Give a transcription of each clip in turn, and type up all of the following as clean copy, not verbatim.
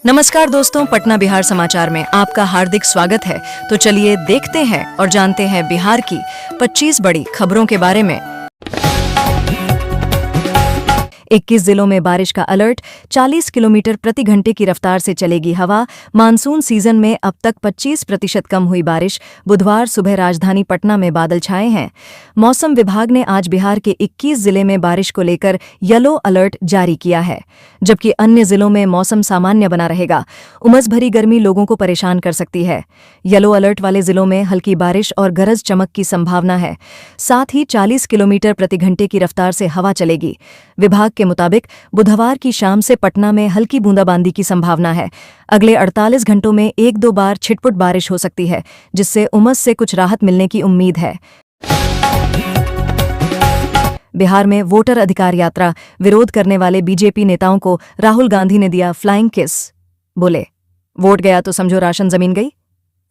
नमस्कार दोस्तों, पटना बिहार समाचार में आपका हार्दिक स्वागत है। तो चलिए देखते हैं और जानते हैं बिहार की 25 बड़ी खबरों के बारे में। 21 जिलों में बारिश का अलर्ट, 40 किलोमीटर प्रति घंटे की रफ्तार से चलेगी हवा। मानसून सीजन में अब तक 25% कम हुई बारिश। बुधवार सुबह राजधानी पटना में बादल छाए हैं। मौसम विभाग ने आज बिहार के 21 जिले में बारिश को लेकर येलो अलर्ट जारी किया है, जबकि अन्य जिलों में मौसम सामान्य बना रहेगा। उमस भरी गर्मी लोगों को परेशान कर सकती है। येलो अलर्ट वाले जिलों में हल्की बारिश और गरज चमक की संभावना है। साथ ही 40 किलोमीटर प्रति घंटे की रफ्तार से हवा चलेगी। विभाग के मुताबिक बुधवार की शाम से पटना में हल्की बूंदाबांदी की संभावना है। अगले 48 घंटों में 1-2 बार छिटपुट बारिश हो सकती है, जिससे उमस से कुछ राहत मिलने की उम्मीद है। बिहार में वोटर अधिकार यात्रा विरोध करने वाले बीजेपी नेताओं को राहुल गांधी ने दिया फ्लाइंग किस। बोले, वोट गया तो समझो राशन जमीन गई।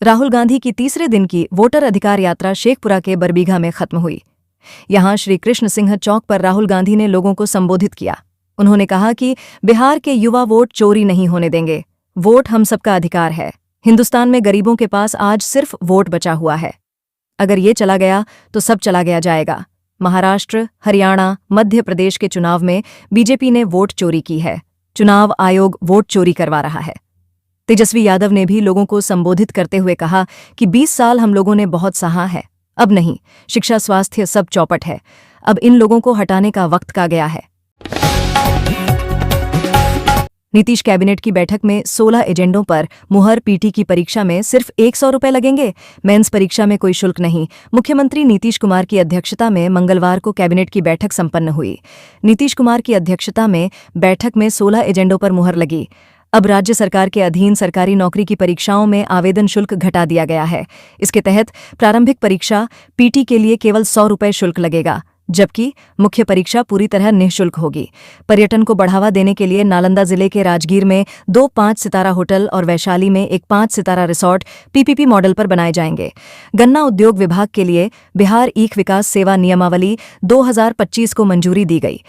राहुल गांधी की तीसरे दिन की वोटर अधिकार यात्रा शेखपुरा के बरबीघा में खत्म हुई। यहां श्री कृष्ण सिंह चौक पर राहुल गांधी ने लोगों को संबोधित किया। उन्होंने कहा कि बिहार के युवा वोट चोरी नहीं होने देंगे। वोट हम सबका अधिकार है। हिंदुस्तान में गरीबों के पास आज सिर्फ वोट बचा हुआ है। अगर ये चला गया तो सब चला गया जाएगा। महाराष्ट्र, हरियाणा, मध्य प्रदेश के चुनाव में बीजेपी ने वोट चोरी की है। चुनाव आयोग वोट चोरी करवा रहा है। तेजस्वी यादव ने भी लोगों को संबोधित करते हुए कहा कि 20 साल हम लोगों ने बहुत सहा है, अब नहीं। शिक्षा, स्वास्थ्य सब चौपट है। अब इन लोगों को हटाने का वक्त का गया है। नीतीश कैबिनेट की बैठक में 16 एजेंडों पर मुहर। पीटी की परीक्षा में सिर्फ 100 रुपए लगेंगे। मेंस परीक्षा में कोई शुल्क नहीं। मुख्यमंत्री नीतीश कुमार की अध्यक्षता में मंगलवार को कैबिनेट की बैठक संपन्न हुई। नीतीश कुमार की अध्यक्षता में बैठक में 16 एजेंडों पर मुहर लगी। अब राज्य सरकार के अधीन सरकारी नौकरी की परीक्षाओं में आवेदन शुल्क घटा दिया गया है। इसके तहत प्रारंभिक परीक्षा पीटी के लिए केवल 100 रुपए शुल्क लगेगा, जबकि मुख्य परीक्षा पूरी तरह निःशुल्क होगी। पर्यटन को बढ़ावा देने के लिए नालंदा जिले के राजगीर में 2 5 सितारा होटल और वैशाली में एक 5 सितारा रिसोर्ट पीपीपी मॉडल पर बनाए जाएंगे। गन्ना उद्योग विभाग के लिए बिहार ईख विकास सेवा नियमावली 2025 को मंजूरी दी गई।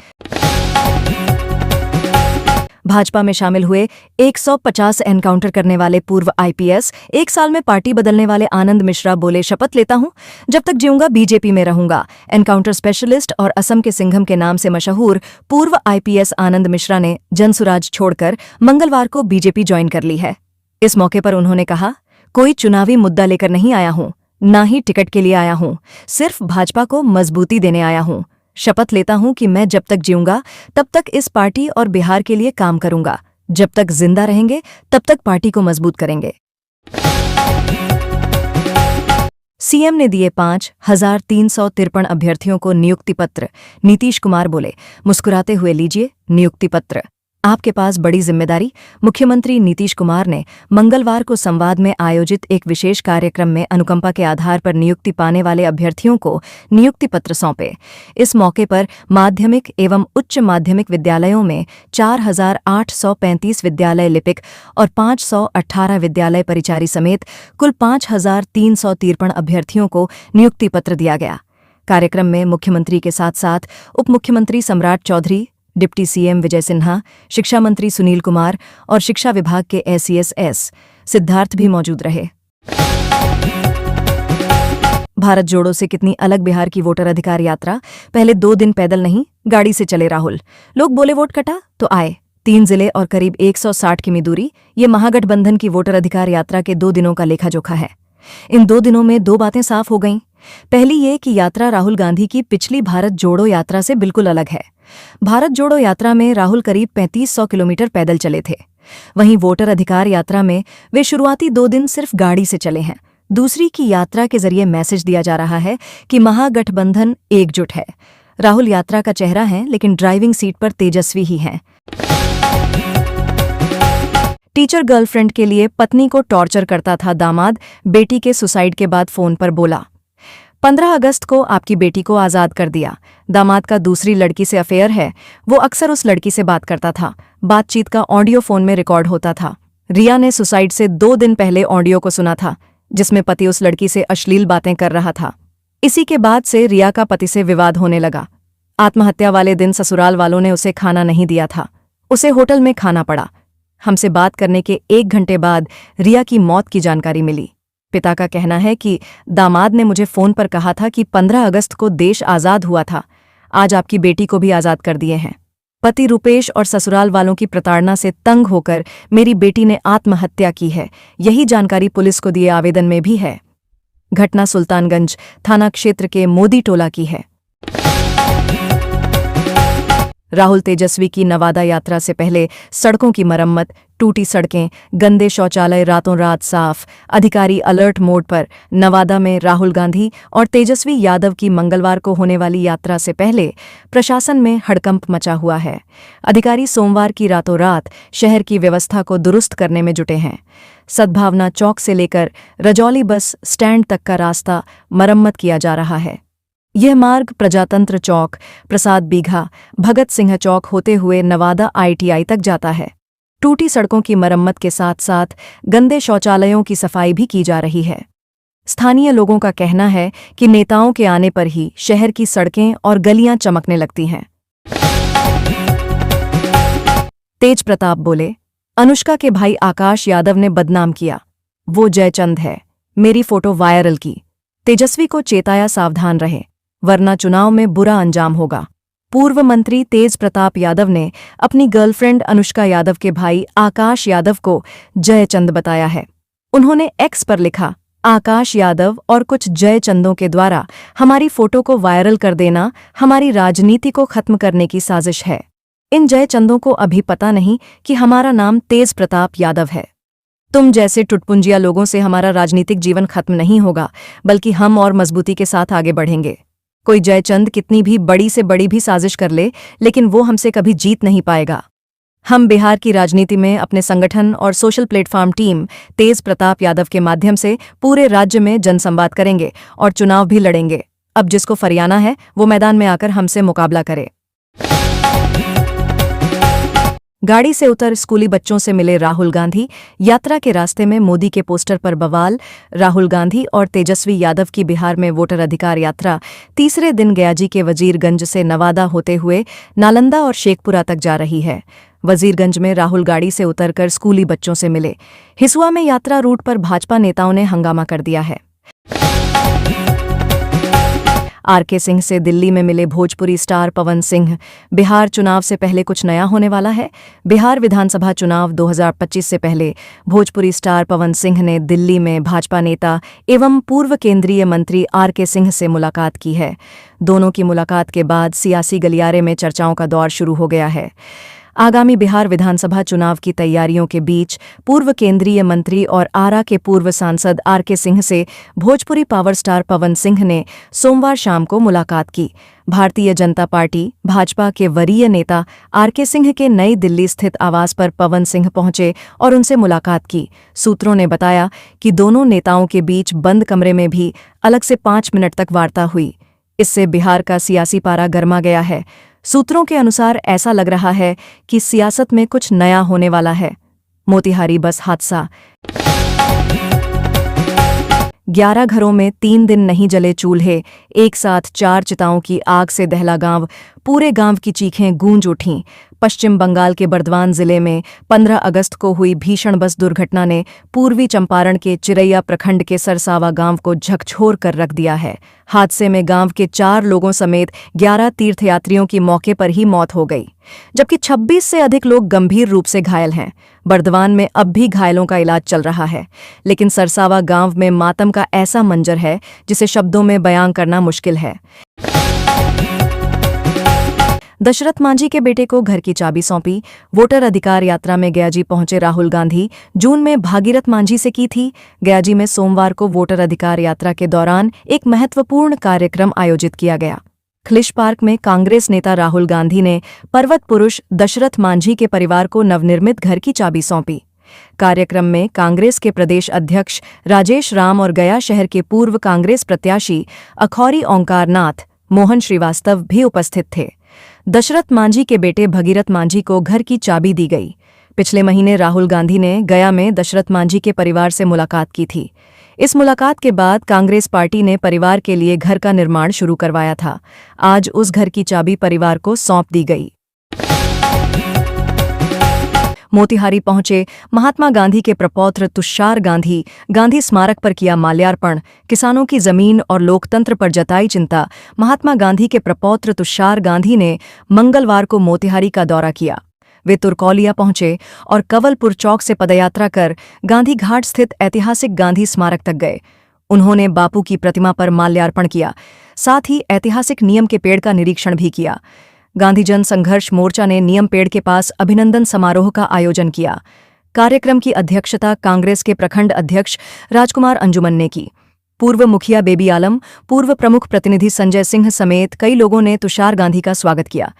भाजपा में शामिल हुए 150 एनकाउंटर करने वाले पूर्व आईपीएस, 1 साल में पार्टी बदलने वाले आनंद मिश्रा बोले, शपथ लेता हूं, जब तक जीऊंगा बीजेपी में रहूंगा। एनकाउंटर स्पेशलिस्ट और असम के सिंघम के नाम से मशहूर पूर्व आईपीएस आनंद मिश्रा ने जनसुराज छोड़कर मंगलवार को बीजेपी ज्वाइन कर ली है। इस मौके पर उन्होंने कहा, कोई चुनावी मुद्दा लेकर नहीं आया हूं, ना ही टिकट के लिए आया हूं, सिर्फ भाजपा को मजबूती देने आया हूं। शपथ लेता हूं कि मैं जब तक जीऊंगा तब तक इस पार्टी और बिहार के लिए काम करूंगा। जब तक जिंदा रहेंगे तब तक पार्टी को मजबूत करेंगे। सीएम ने दिए 5,353 अभ्यर्थियों को नियुक्ति पत्र। नीतीश कुमार बोले, मुस्कुराते हुए लीजिए नियुक्ति पत्र, आपके पास बड़ी जिम्मेदारी। मुख्यमंत्री नीतीश कुमार ने मंगलवार को संवाद में आयोजित एक विशेष कार्यक्रम में अनुकंपा के आधार पर नियुक्ति पाने वाले अभ्यर्थियों को नियुक्ति पत्र सौंपे। इस मौके पर माध्यमिक एवं उच्च माध्यमिक विद्यालयों में 4,835 विद्यालय लिपिक और 518 विद्यालय परिचारी समेत कुल 5,353 अभ्यर्थियों को नियुक्ति पत्र दिया गया। कार्यक्रम में मुख्यमंत्री के साथ साथ उप मुख्यमंत्री सम्राट चौधरी, डिप्टी सीएम विजय सिन्हा, शिक्षा मंत्री सुनील कुमार और शिक्षा विभाग के एसीएस सिद्धार्थ भी मौजूद रहे। भारत जोड़ो से कितनी अलग बिहार की वोटर अधिकार यात्रा। पहले 2 दिन पैदल नहीं, गाड़ी से चले राहुल। लोग बोले वोट कटा तो आए। 3 जिले और करीब 160 किमी दूरी, ये महागठबंधन की वोटर अधिकार यात्रा के 2 दिनों का लेखा जोखा है। इन 2 दिनों में 2 बातें साफ हो गईं। पहली ये कि यात्रा राहुल गांधी की पिछली भारत जोड़ो यात्रा से बिल्कुल अलग है। भारत जोड़ो यात्रा में राहुल करीब 3500 किलोमीटर पैदल चले थे। वहीं वोटर अधिकार यात्रा में वे शुरुआती 2 दिन सिर्फ गाड़ी से चले हैं। दूसरी की यात्रा के जरिए मैसेज दिया जा रहा है कि महागठबंधन एकजुट है। राहुल यात्रा का चेहरा हैं, लेकिन ड्राइविंग सीट पर तेजस्वी ही हैं। टीचर गर्लफ्रेंड के लिए पत्नी को टॉर्चर करता था दामाद, बेटी के सुसाइड के बाद फोन पर बोला, 15 अगस्त को आपकी बेटी को आज़ाद कर दिया। दामाद का दूसरी लड़की से अफेयर है। वो अक्सर उस लड़की से बात करता था। बातचीत का ऑडियो फोन में रिकॉर्ड होता था। रिया ने सुसाइड से 2 दिन पहले ऑडियो को सुना था, जिसमें पति उस लड़की से अश्लील बातें कर रहा था। इसी के बाद से रिया का पति से विवाद होने लगा। आत्महत्या वाले दिन ससुराल वालों ने उसे खाना नहीं दिया था। उसे होटल में खाना पड़ा। हमसे बात करने के 1 घंटे बाद रिया की मौत की जानकारी मिली। पिता का कहना है कि दामाद ने मुझे फोन पर कहा था कि 15 अगस्त को देश आज़ाद हुआ था, आज आपकी बेटी को भी आज़ाद कर दिए हैं। पति रुपेश और ससुराल वालों की प्रताड़ना से तंग होकर मेरी बेटी ने आत्महत्या की है, यही जानकारी पुलिस को दिए आवेदन में भी है। घटना सुल्तानगंज थाना क्षेत्र के मोदी टोला की है। राहुल तेजस्वी की नवादा यात्रा से पहले सड़कों की मरम्मत, टूटी सड़कें, गंदे शौचालय रातों रात साफ, अधिकारी अलर्ट मोड पर। नवादा में राहुल गांधी और तेजस्वी यादव की मंगलवार को होने वाली यात्रा से पहले प्रशासन में हड़कंप मचा हुआ है। अधिकारी सोमवार की रातों रात शहर की व्यवस्था को दुरुस्त करने में जुटे हैं। सद्भावना चौक से लेकर रजौली बस स्टैंड तक का रास्ता मरम्मत किया जा रहा है। यह मार्ग प्रजातंत्र चौक, प्रसाद बीघा, भगत सिंह चौक होते हुए नवादा ITI तक जाता है। टूटी सड़कों की मरम्मत के साथ साथ गंदे शौचालयों की सफाई भी की जा रही है। स्थानीय लोगों का कहना है कि नेताओं के आने पर ही शहर की सड़कें और गलियां चमकने लगती हैं। तेज प्रताप बोले, अनुष्का के भाई आकाश यादव ने बदनाम किया, वो जयचंद है, मेरी फोटो वायरल की। तेजस्वी को चेताया सावधान रहे, वरना चुनाव में बुरा अंजाम होगा। पूर्व मंत्री तेज प्रताप यादव ने अपनी गर्लफ्रेंड अनुष्का यादव के भाई आकाश यादव को जयचंद बताया है। उन्होंने एक्स पर लिखा, आकाश यादव और कुछ जयचंदों के द्वारा हमारी फोटो को वायरल कर देना हमारी राजनीति को खत्म करने की साजिश है। इन जयचंदों को अभी पता नहीं कि हमारा नाम तेज प्रताप यादव है। तुम जैसे टुटपुंजिया लोगों से हमारा राजनीतिक जीवन खत्म नहीं होगा, बल्कि हम और मजबूती के साथ आगे बढ़ेंगे। कोई जयचंद कितनी भी बड़ी से बड़ी भी साजिश कर ले, लेकिन वो हमसे कभी जीत नहीं पाएगा। हम बिहार की राजनीति में अपने संगठन और सोशल प्लेटफॉर्म टीम तेज प्रताप यादव के माध्यम से पूरे राज्य में जनसंवाद करेंगे और चुनाव भी लड़ेंगे। अब जिसको फरियाना है वो मैदान में आकर हमसे मुकाबला करे। गाड़ी से उतर स्कूली बच्चों से मिले राहुल गांधी। यात्रा के रास्ते में मोदी के पोस्टर पर बवाल। राहुल गांधी और तेजस्वी यादव की बिहार में वोटर अधिकार यात्रा तीसरे दिन गयाजी के वजीरगंज से नवादा होते हुए नालंदा और शेखपुरा तक जा रही है। वजीरगंज में राहुल गाड़ी से उतरकर स्कूली बच्चों से मिले। हिसुआ में यात्रा रूट पर भाजपा नेताओं ने हंगामा कर दिया है। RK सिंह से दिल्ली में मिले भोजपुरी स्टार पवन सिंह। बिहार चुनाव से पहले कुछ नया होने वाला है। बिहार विधानसभा चुनाव 2025 से पहले भोजपुरी स्टार पवन सिंह ने दिल्ली में भाजपा नेता एवं पूर्व केंद्रीय मंत्री RK सिंह से मुलाकात की है। दोनों की मुलाकात के बाद सियासी गलियारे में चर्चाओं का दौर शुरू हो गया है। आगामी बिहार विधानसभा चुनाव की तैयारियों के बीच पूर्व केंद्रीय मंत्री और आरा के पूर्व सांसद RK सिंह से भोजपुरी पावर स्टार पवन सिंह ने सोमवार शाम को मुलाकात की। भारतीय जनता पार्टी भाजपा के वरीय नेता RK सिंह के नई दिल्ली स्थित आवास पर पवन सिंह पहुंचे और उनसे मुलाकात की। सूत्रों ने बताया कि दोनों नेताओं के बीच बंद कमरे में भी अलग से 5 मिनट तक वार्ता हुई। इससे बिहार का सियासी पारा गर्मा गया है। सूत्रों के अनुसार ऐसा लग रहा है कि सियासत में कुछ नया होने वाला है। मोतिहारी बस हादसा। 11 घरों में 3 दिन नहीं जले चूल्हे, एक साथ 4 चिताओं की आग से दहला गांव। पूरे गांव की चीखें गूंज उठीं। पश्चिम बंगाल के बर्दवान जिले में 15 अगस्त को हुई भीषण बस दुर्घटना ने पूर्वी चंपारण के चिरैया प्रखंड के सरसावा गांव को झकझोर कर रख दिया है। हादसे में गांव के 4 लोगों समेत 11 तीर्थयात्रियों की मौके पर ही मौत हो गई, जबकि 26 से अधिक लोग गंभीर रूप से घायल हैं। बर्दवान में अब भी घायलों का इलाज चल रहा है, लेकिन सरसावा गांव में मातम का ऐसा मंजर है जिसे शब्दों में बयां करना मुश्किल है। दशरथ मांझी के बेटे को घर की चाबी सौंपी। वोटर अधिकार यात्रा में गयाजी पहुंचे राहुल गांधी। जून में भागीरथ मांझी से की थी। गयाजी में सोमवार को वोटर अधिकार यात्रा के दौरान एक महत्वपूर्ण कार्यक्रम आयोजित किया गया। खिलिश पार्क में कांग्रेस नेता राहुल गांधी ने पर्वत पुरुष दशरथ मांझी के परिवार को नवनिर्मित घर की चाबी सौंपी। कार्यक्रम में कांग्रेस के प्रदेश अध्यक्ष राजेश राम और गया शहर के पूर्व कांग्रेस प्रत्याशी अखौरी ओंकार नाथ मोहन श्रीवास्तव भी उपस्थित थे। दशरथ मांझी के बेटे भगीरथ मांझी को घर की चाबी दी गई। पिछले महीने राहुल गांधी ने गया में दशरथ मांझी के परिवार से मुलाकात की थी। इस मुलाकात के बाद कांग्रेस पार्टी ने परिवार के लिए घर का निर्माण शुरू करवाया था। आज उस घर की चाबी परिवार को सौंप दी गई। मोतिहारी पहुंचे महात्मा गांधी के प्रपौत्र तुषार गांधी गांधी स्मारक पर किया माल्यार्पण। किसानों की जमीन और लोकतंत्र पर जताई चिंता। महात्मा गांधी के प्रपौत्र तुषार गांधी ने मंगलवार को मोतिहारी का दौरा किया। वे तुर्कौलिया पहुंचे और कंवलपुर चौक से पदयात्रा कर गांधी घाट स्थित ऐतिहासिक गांधी स्मारक तक गए। उन्होंने बापू की प्रतिमा पर माल्यार्पण किया, साथ ही ऐतिहासिक नीम के पेड़ का निरीक्षण भी किया। गांधी जन संघर्ष मोर्चा ने नीम पेड़ के पास अभिनंदन समारोह का आयोजन किया। कार्यक्रम की अध्यक्षता कांग्रेस के प्रखंड अध्यक्ष राजकुमार अंजुमन ने की। पूर्व मुखिया बेबी आलम, पूर्व प्रमुख प्रतिनिधि संजय सिंह समेत कई लोगों ने तुषार गांधी का स्वागत किया।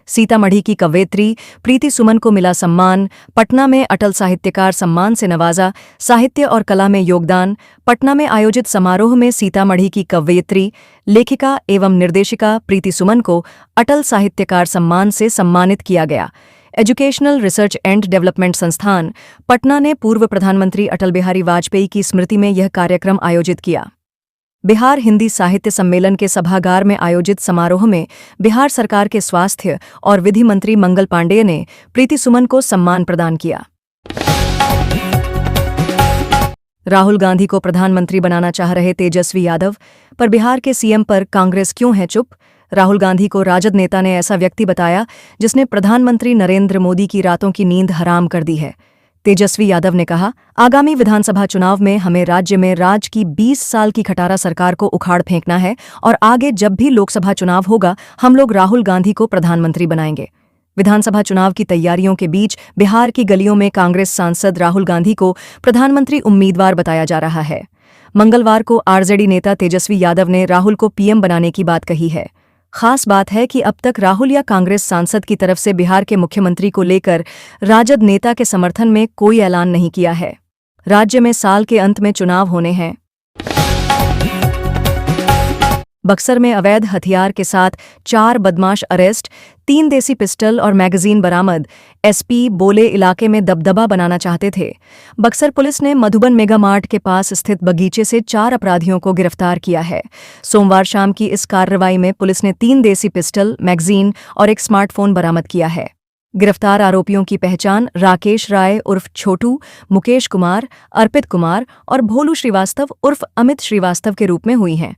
सीतामढ़ी की कवयित्री प्रीति सुमन को मिला सम्मान। पटना में अटल साहित्यकार सम्मान से नवाजा। साहित्य और कला में योगदान। पटना में आयोजित समारोह में सीतामढ़ी की कवयित्री, लेखिका एवं निर्देशिका प्रीति सुमन को अटल साहित्यकार सम्मान से सम्मानित किया गया। एजुकेशनल रिसर्च एंड डेवलपमेंट संस्थान पटना ने पूर्व प्रधानमंत्री अटल बिहारी वाजपेयी की स्मृति में यह कार्यक्रम आयोजित किया। बिहार हिंदी साहित्य सम्मेलन के सभागार में आयोजित समारोह में बिहार सरकार के स्वास्थ्य और विधि मंत्री मंगल पांडेय ने प्रीति सुमन को सम्मान प्रदान किया। राहुल गांधी को प्रधानमंत्री बनाना चाह रहे तेजस्वी यादव पर बिहार के सीएम पर कांग्रेस क्यों है चुप? राहुल गांधी को राजद नेता ने ऐसा व्यक्ति बताया जिसने प्रधानमंत्री नरेंद्र मोदी की रातों की नींद हराम कर दी है। तेजस्वी यादव ने कहा, आगामी विधानसभा चुनाव में हमें राज्य में राज की 20 साल की खटारा सरकार को उखाड़ फेंकना है और आगे जब भी लोकसभा चुनाव होगा हम लोग राहुल गांधी को प्रधानमंत्री बनाएंगे। विधानसभा चुनाव की तैयारियों के बीच बिहार की गलियों में कांग्रेस सांसद राहुल गांधी को प्रधानमंत्री उम्मीदवार बताया जा रहा है। मंगलवार को आरजेडी नेता तेजस्वी यादव ने राहुल को पीएम बनाने की बात कही है। खास बात है कि अब तक राहुल या कांग्रेस सांसद की तरफ से बिहार के मुख्यमंत्री को लेकर राजद नेता के समर्थन में कोई ऐलान नहीं किया है। राज्य में साल के अंत में चुनाव होने हैं। बक्सर में अवैध हथियार के साथ 4 बदमाश अरेस्ट, 3 देसी पिस्टल और मैगजीन बरामद। एसपी बोले इलाके में दबदबा बनाना चाहते थे। बक्सर पुलिस ने मधुबन मेगा मार्ट के पास स्थित बगीचे से 4 अपराधियों को गिरफ्तार किया है। सोमवार शाम की इस कार्रवाई में पुलिस ने 3 देसी पिस्टल, मैगजीन और एक स्मार्टफोन बरामद किया है। गिरफ्तार आरोपियों की पहचान राकेश राय उर्फ छोटू, मुकेश कुमार, अर्पित कुमार और भोलू श्रीवास्तव उर्फ अमित श्रीवास्तव के रूप में हुई है।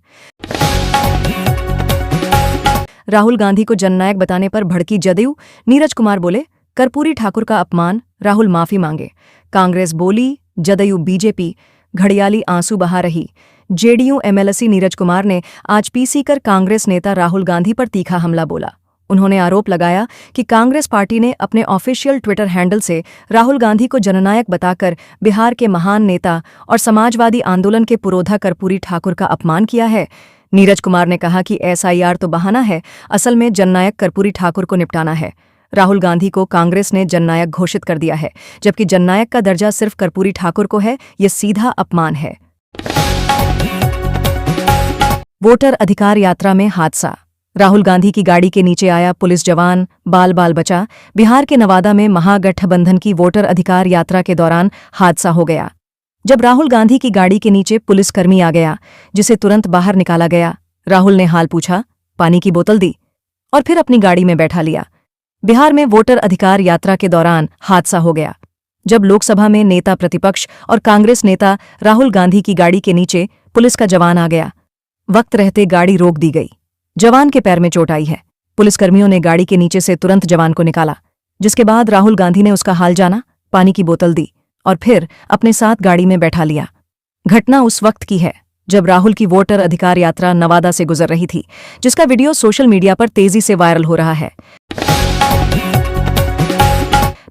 राहुल गांधी को जननायक बताने पर भड़की जदयू। नीरज कुमार बोले, कर्पूरी ठाकुर का अपमान, राहुल माफी मांगे। कांग्रेस बोली, जदयू बीजेपी घड़ियाली आंसू बहा रही। जेडीयू एमएलसी नीरज कुमार ने आज पीसी कर कांग्रेस नेता राहुल गांधी पर तीखा हमला बोला। उन्होंने आरोप लगाया कि कांग्रेस पार्टी ने अपने ऑफिशियल ट्विटर हैंडल से राहुल गांधी को जननायक बताकर बिहार के महान नेता और समाजवादी आंदोलन के पुरोधा कर्पूरी ठाकुर का अपमान किया है। नीरज कुमार ने कहा कि एसआईआर तो बहाना है, असल में जननायक कर्पूरी ठाकुर को निपटाना है। राहुल गांधी को कांग्रेस ने जननायक घोषित कर दिया है, जबकि जननायक का दर्जा सिर्फ कर्पूरी ठाकुर को है। ये सीधा अपमान है। वोटर अधिकार यात्रा में हादसा। राहुल गांधी की गाड़ी के नीचे आया पुलिस जवान, बाल बाल बचा। बिहार के नवादा में महागठबंधन की वोटर अधिकार यात्रा के दौरान हादसा हो गया। जब राहुल गांधी की गाड़ी के नीचे पुलिसकर्मी आ गया, जिसे तुरंत बाहर निकाला गया। राहुल ने हाल पूछा, पानी की बोतल दी और फिर अपनी गाड़ी में बैठा लिया। बिहार में वोटर अधिकार यात्रा के दौरान हादसा हो गया, जब लोकसभा में नेता प्रतिपक्ष और कांग्रेस नेता राहुल गांधी की गाड़ी के नीचे पुलिस का जवान आ गया। वक्त रहते गाड़ी रोक दी गई। जवान के पैर में चोट आई है। पुलिसकर्मियों ने गाड़ी के नीचे से तुरंत जवान को निकाला, जिसके बाद राहुल गांधी ने उसका हाल जाना, पानी की बोतल दी और फिर अपने साथ गाड़ी में बैठा लिया। घटना उस वक्त की है जब राहुल की वोटर अधिकार यात्रा नवादा से गुजर रही थी, जिसका वीडियो सोशल मीडिया पर तेजी से वायरल हो रहा है।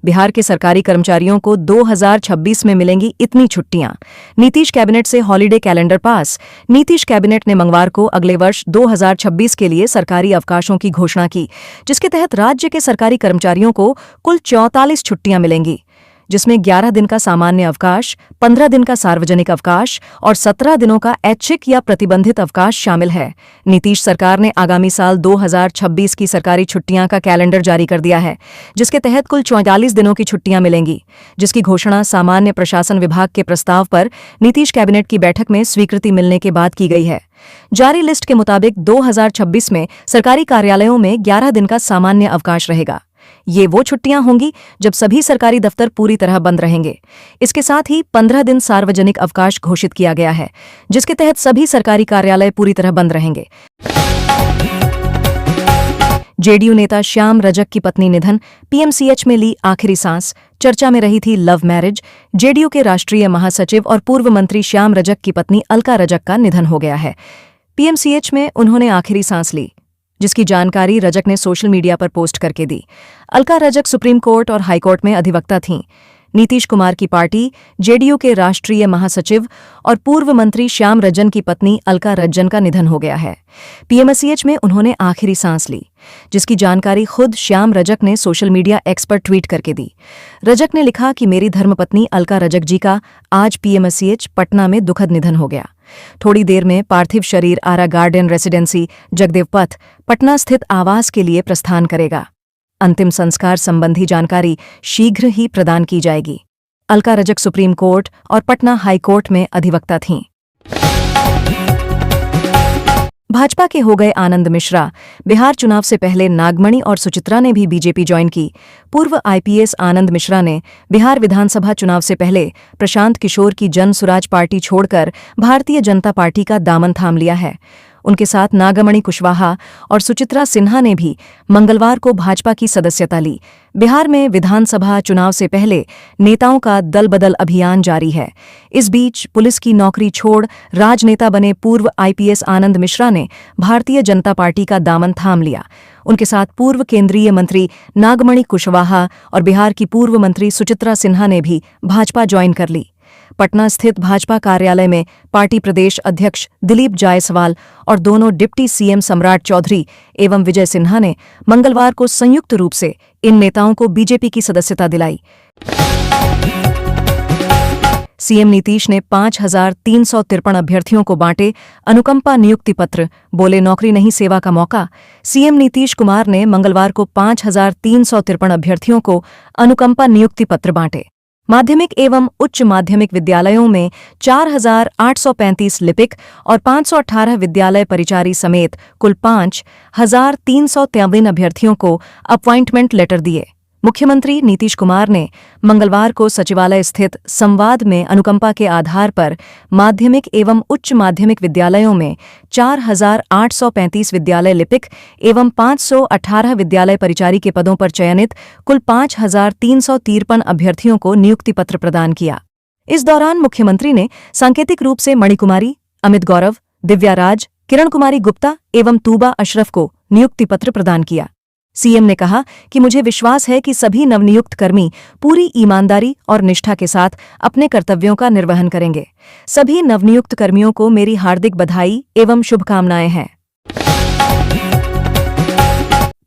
बिहार के सरकारी कर्मचारियों को 2026 में मिलेंगी इतनी छुट्टियां। नीतीश कैबिनेट से हॉलीडे कैलेंडर पास। नीतीश कैबिनेट ने मंगलवार को अगले वर्ष 2026 के लिए सरकारी अवकाशों की घोषणा की, जिसके तहत राज्य के सरकारी कर्मचारियों को कुल 44 छुट्टियां मिलेंगी, जिसमें 11 दिन का सामान्य अवकाश, 15 दिन का सार्वजनिक अवकाश और 17 दिनों का ऐच्छिक या प्रतिबंधित अवकाश शामिल है। नीतीश सरकार ने आगामी साल 2026 की सरकारी छुट्टियां का कैलेंडर जारी कर दिया है, जिसके तहत कुल 44 दिनों की छुट्टियां मिलेंगी, जिसकी घोषणा सामान्य प्रशासन विभाग के प्रस्ताव पर नीतीश कैबिनेट की बैठक में स्वीकृति मिलने के बाद की गई है। जारी लिस्ट के मुताबिक 2026 में सरकारी कार्यालयों में 11 दिन का सामान्य अवकाश रहेगा। ये वो छुट्टियां होंगी जब सभी सरकारी दफ्तर पूरी तरह बंद रहेंगे। इसके साथ ही 15 दिन सार्वजनिक अवकाश घोषित किया गया है, जिसके तहत सभी सरकारी कार्यालय पूरी तरह बंद रहेंगे। जेडीयू नेता श्याम रजक की पत्नी निधन, पीएमसीएच में ली आखिरी सांस। चर्चा में रही थी लव मैरिज। जेडीयू के राष्ट्रीय महासचिव और पूर्व मंत्री श्याम रजक की पत्नी अलका रजक का निधन हो गया है। पीएमसीएच में उन्होंने आखिरी सांस ली, जिसकी जानकारी रजक ने सोशल मीडिया पर पोस्ट करके दी। अलका रजक सुप्रीम कोर्ट और हाईकोर्ट में अधिवक्ता थीं। नीतीश कुमार की पार्टी जेडीयू के राष्ट्रीय महासचिव और पूर्व मंत्री श्याम रजन की पत्नी अलका रज्जन का निधन हो गया है। पीएमसीएच में उन्होंने आखिरी सांस ली, जिसकी जानकारी खुद श्याम रजक ने सोशल मीडिया एक्स पर ट्वीट करके दी। रजक ने लिखा कि मेरी धर्मपत्नी अलका रजक जी का आज पीएमसीएच पटना में दुखद निधन हो गया। थोड़ी देर में पार्थिव शरीर आरा गार्डन रेसिडेंसी जगदेव पथ पटना स्थित आवास के लिए प्रस्थान करेगा। अंतिम संस्कार संबंधी जानकारी शीघ्र ही प्रदान की जाएगी। अलका रजक सुप्रीम कोर्ट और पटना हाई कोर्ट में अधिवक्ता थीं। भाजपा के हो गए आनंद मिश्रा। बिहार चुनाव से पहले नागमणि और सुचित्रा ने भी बीजेपी ज्वाइन की। पूर्व आईपीएस आनंद मिश्रा ने बिहार विधानसभा चुनाव से पहले प्रशांत किशोर की जन सुराज पार्टी छोड़कर भारतीय जनता पार्टी का दामन थाम लिया है। उनके साथ नागमणि कुशवाहा और सुचित्रा सिन्हा ने भी मंगलवार को भाजपा की सदस्यता ली। बिहार में विधानसभा चुनाव से पहले नेताओं का दल बदल अभियान जारी है। इस बीच पुलिस की नौकरी छोड़ राजनेता बने पूर्व आईपीएस आनंद मिश्रा ने भारतीय जनता पार्टी का दामन थाम लिया। उनके साथ पूर्व केंद्रीय मंत्री नागमणि कुशवाहा और बिहार की पूर्व मंत्री सुचित्रा सिन्हा ने भी भाजपा ज्वाइन कर ली। पटना स्थित भाजपा कार्यालय में पार्टी प्रदेश अध्यक्ष दिलीप जायसवाल और दोनों डिप्टी सीएम सम्राट चौधरी एवं विजय सिन्हा ने मंगलवार को संयुक्त रूप से इन नेताओं को बीजेपी की सदस्यता दिलाई। सीएम नीतीश ने 5,353 अभ्यर्थियों को बांटे अनुकंपा नियुक्ति पत्र, बोले नौकरी नहीं सेवा का मौका। सीएम नीतीश कुमार ने मंगलवार को 5,353 अभ्यर्थियों को अनुकंपा नियुक्ति पत्र बांटे। माध्यमिक एवं उच्च माध्यमिक विद्यालयों में 4,835 लिपिक और 518 विद्यालय परिचारी समेत कुल 5,353 अभ्यर्थियों को अपॉइंटमेंट लेटर दिए। मुख्यमंत्री नीतीश कुमार ने मंगलवार को सचिवालय स्थित संवाद में अनुकंपा के आधार पर माध्यमिक एवं उच्च माध्यमिक विद्यालयों में 4,835 विद्यालय लिपिक एवं 518 विद्यालय परिचारी के पदों पर चयनित कुल 5,353 अभ्यर्थियों को नियुक्ति पत्र प्रदान किया। इस दौरान मुख्यमंत्री ने सांकेतिक रूप से मणिकुमारी, अमित गौरव, दिव्या राज, किरण कुमारी गुप्ता एवं तूबा अशरफ को नियुक्ति पत्र प्रदान किया। सीएम ने कहा कि मुझे विश्वास है कि सभी नवनियुक्त कर्मी पूरी ईमानदारी और निष्ठा के साथ अपने कर्तव्यों का निर्वहन करेंगे। सभी नवनियुक्त कर्मियों को मेरी हार्दिक बधाई एवं शुभकामनाएं हैं।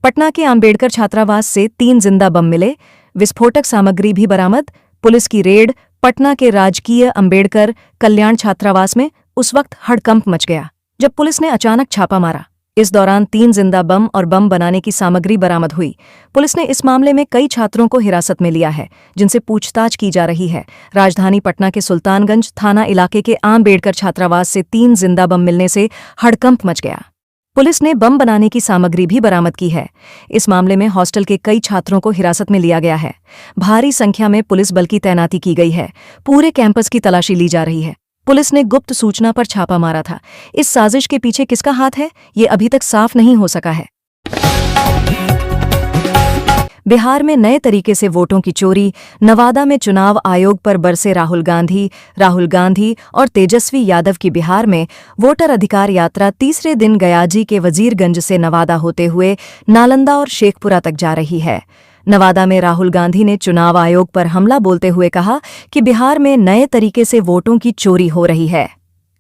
पटना के अंबेडकर छात्रावास से 3 जिंदा बम मिले, विस्फोटक सामग्री भी बरामद। पुलिस की रेड पटना के राजकीय अंबेडकर कल्याण छात्रावास में उस वक्त हड़कंप मच गया जब पुलिस ने अचानक छापा मारा। इस दौरान 3 जिंदा बम और बम बनाने की सामग्री बरामद हुई। पुलिस ने इस मामले में कई छात्रों को हिरासत में लिया है, जिनसे पूछताछ की जा रही है। राजधानी पटना के सुल्तानगंज थाना इलाके के अंबेडकर छात्रावास से 3 जिंदा बम मिलने से हड़कंप मच गया। पुलिस ने बम बनाने की सामग्री भी बरामद की है। इस मामले में हॉस्टल के कई छात्रों को हिरासत में लिया गया है। भारी संख्या में पुलिस बल की तैनाती की गई है। पूरे कैंपस की तलाशी ली जा रही है। पुलिस ने गुप्त सूचना पर छापा मारा था। इस साजिश के पीछे किसका हाथ है, ये अभी तक साफ नहीं हो सका है। बिहार में नए तरीके से वोटों की चोरी। नवादा में चुनाव आयोग पर बरसे राहुल गांधी और तेजस्वी यादव की बिहार में वोटर अधिकार यात्रा तीसरे दिन गयाजी के वजीरगंज से नवादा होते हुए नालंदा और शेखपुरा तक जा रही है। नवादा में राहुल गांधी ने चुनाव आयोग पर हमला बोलते हुए कहा कि बिहार में नए तरीके से वोटों की चोरी हो रही है।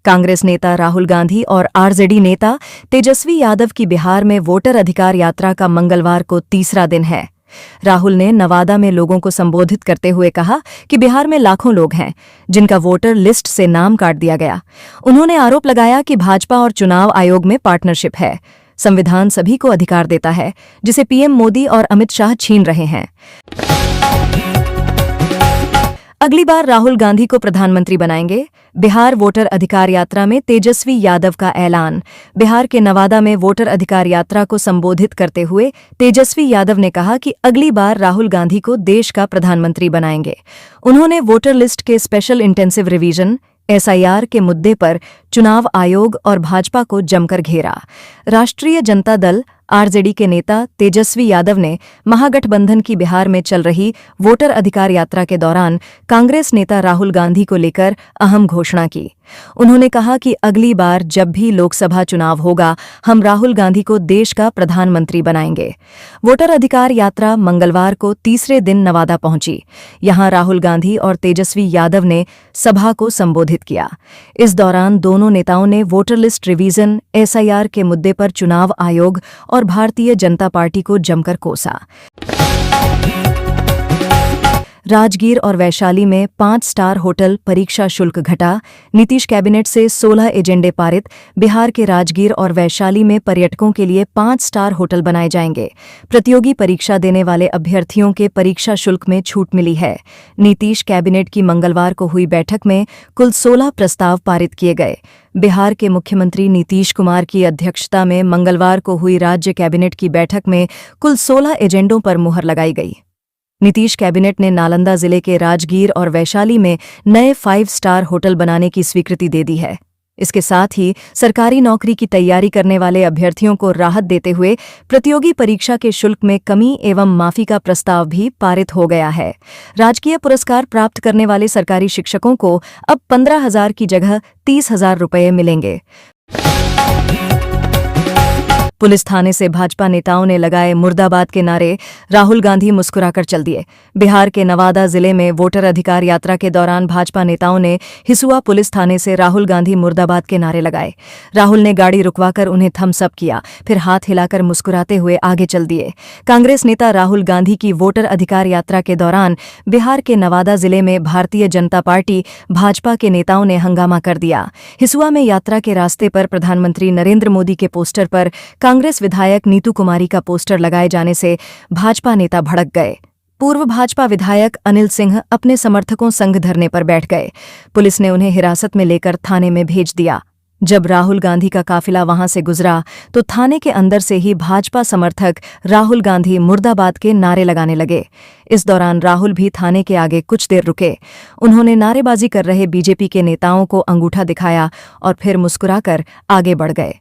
कांग्रेस नेता राहुल गांधी और आरजेडी नेता तेजस्वी यादव की बिहार में वोटर अधिकार यात्रा का मंगलवार को तीसरा दिन है। राहुल ने नवादा में लोगों को संबोधित करते हुए कहा कि बिहार में लाखों लोग हैं जिनका वोटर लिस्ट से नाम काट दिया गया। उन्होंने आरोप लगाया कि भाजपा और चुनाव आयोग में पार्टनरशिप है। संविधान सभी को अधिकार देता है, जिसे पीएम मोदी और अमित शाह छीन रहे हैं। अगली बार राहुल गांधी को प्रधानमंत्री बनाएंगे। बिहार वोटर अधिकार यात्रा में तेजस्वी यादव का ऐलान। बिहार के नवादा में वोटर अधिकार यात्रा को संबोधित करते हुए तेजस्वी यादव ने कहा कि अगली बार राहुल गांधी को देश का प्रधानमंत्री बनाएंगे। उन्होंने वोटर लिस्ट के स्पेशल इंटेंसिव रिवीजन SIR के मुद्दे पर चुनाव आयोग और भाजपा को जमकर घेरा। राष्ट्रीय जनता दल RJD के नेता तेजस्वी यादव ने महागठबंधन की बिहार में चल रही वोटर अधिकार यात्रा के दौरान कांग्रेस नेता राहुल गांधी को लेकर अहम घोषणा की। उन्होंने कहा कि अगली बार जब भी लोकसभा चुनाव होगा, हम राहुल गांधी को देश का प्रधानमंत्री बनाएंगे। वोटर अधिकार यात्रा मंगलवार को तीसरे दिन नवादा पहुंची। यहां राहुल गांधी और तेजस्वी यादव ने सभा को संबोधित किया। इस दौरान दोनों नेताओं ने वोटर लिस्ट रिवीजन SIR के मुद्दे पर चुनाव आयोग और भारतीय जनता पार्टी को जमकर कोसा। राजगीर और वैशाली में 5 स्टार होटल परीक्षा शुल्क घटा। नीतीश कैबिनेट से 16 एजेंडे पारित। बिहार के राजगीर और वैशाली में पर्यटकों के लिए 5 स्टार होटल बनाए जाएंगे। प्रतियोगी परीक्षा देने वाले अभ्यर्थियों के परीक्षा शुल्क में छूट मिली है। नीतीश कैबिनेट की मंगलवार को हुई बैठक में कुल 16 प्रस्ताव पारित किए गए। बिहार के मुख्यमंत्री नीतीश कुमार की अध्यक्षता में मंगलवार को हुई राज्य कैबिनेट की बैठक में कुल 16 एजेंडों पर मुहर लगाई गई। नीतीश कैबिनेट ने नालंदा जिले के राजगीर और वैशाली में नए 5 स्टार होटल बनाने की स्वीकृति दे दी है। इसके साथ ही सरकारी नौकरी की तैयारी करने वाले अभ्यर्थियों को राहत देते हुए प्रतियोगी परीक्षा के शुल्क में कमी एवं माफी का प्रस्ताव भी पारित हो गया है। राजकीय पुरस्कार प्राप्त करने वाले सरकारी शिक्षकों को अब 15,000 की जगह 30,000 रुपये मिलेंगे। पुलिस थाने से भाजपा नेताओं ने लगाए मुर्दाबाद के नारे। राहुल गांधी मुस्कुराकर चल दिए। बिहार के नवादा जिले में वोटर अधिकार यात्रा के दौरान भाजपा नेताओं ने हिसुआ पुलिस थाने से राहुल गांधी मुर्दाबाद के नारे लगाए। राहुल ने गाड़ी रुकवाकर उन्हें थम्स अप किया, फिर हाथ हिलाकर मुस्कुराते हुए आगे चल दिए। कांग्रेस नेता राहुल गांधी की वोटर अधिकार यात्रा के दौरान बिहार के नवादा जिले में भारतीय जनता पार्टी भाजपा के नेताओं ने हंगामा कर दिया। हिसुआ में यात्रा के रास्ते पर प्रधानमंत्री नरेंद्र मोदी के पोस्टर पर कांग्रेस विधायक नीतू कुमारी का पोस्टर लगाए जाने से भाजपा नेता भड़क गए। पूर्व भाजपा विधायक अनिल सिंह अपने समर्थकों संग धरने पर बैठ गए। पुलिस ने उन्हें हिरासत में लेकर थाने में भेज दिया। जब राहुल गांधी का काफिला वहां से गुजरा तो थाने के अंदर से ही भाजपा समर्थक राहुल गांधी मुर्दाबाद के नारे लगाने लगे। इस दौरान राहुल भी थाने के आगे कुछ देर रुके। उन्होंने नारेबाजी कर रहे बीजेपी के नेताओं को अंगूठा दिखाया और फिर मुस्कुराकर आगे बढ़ गए।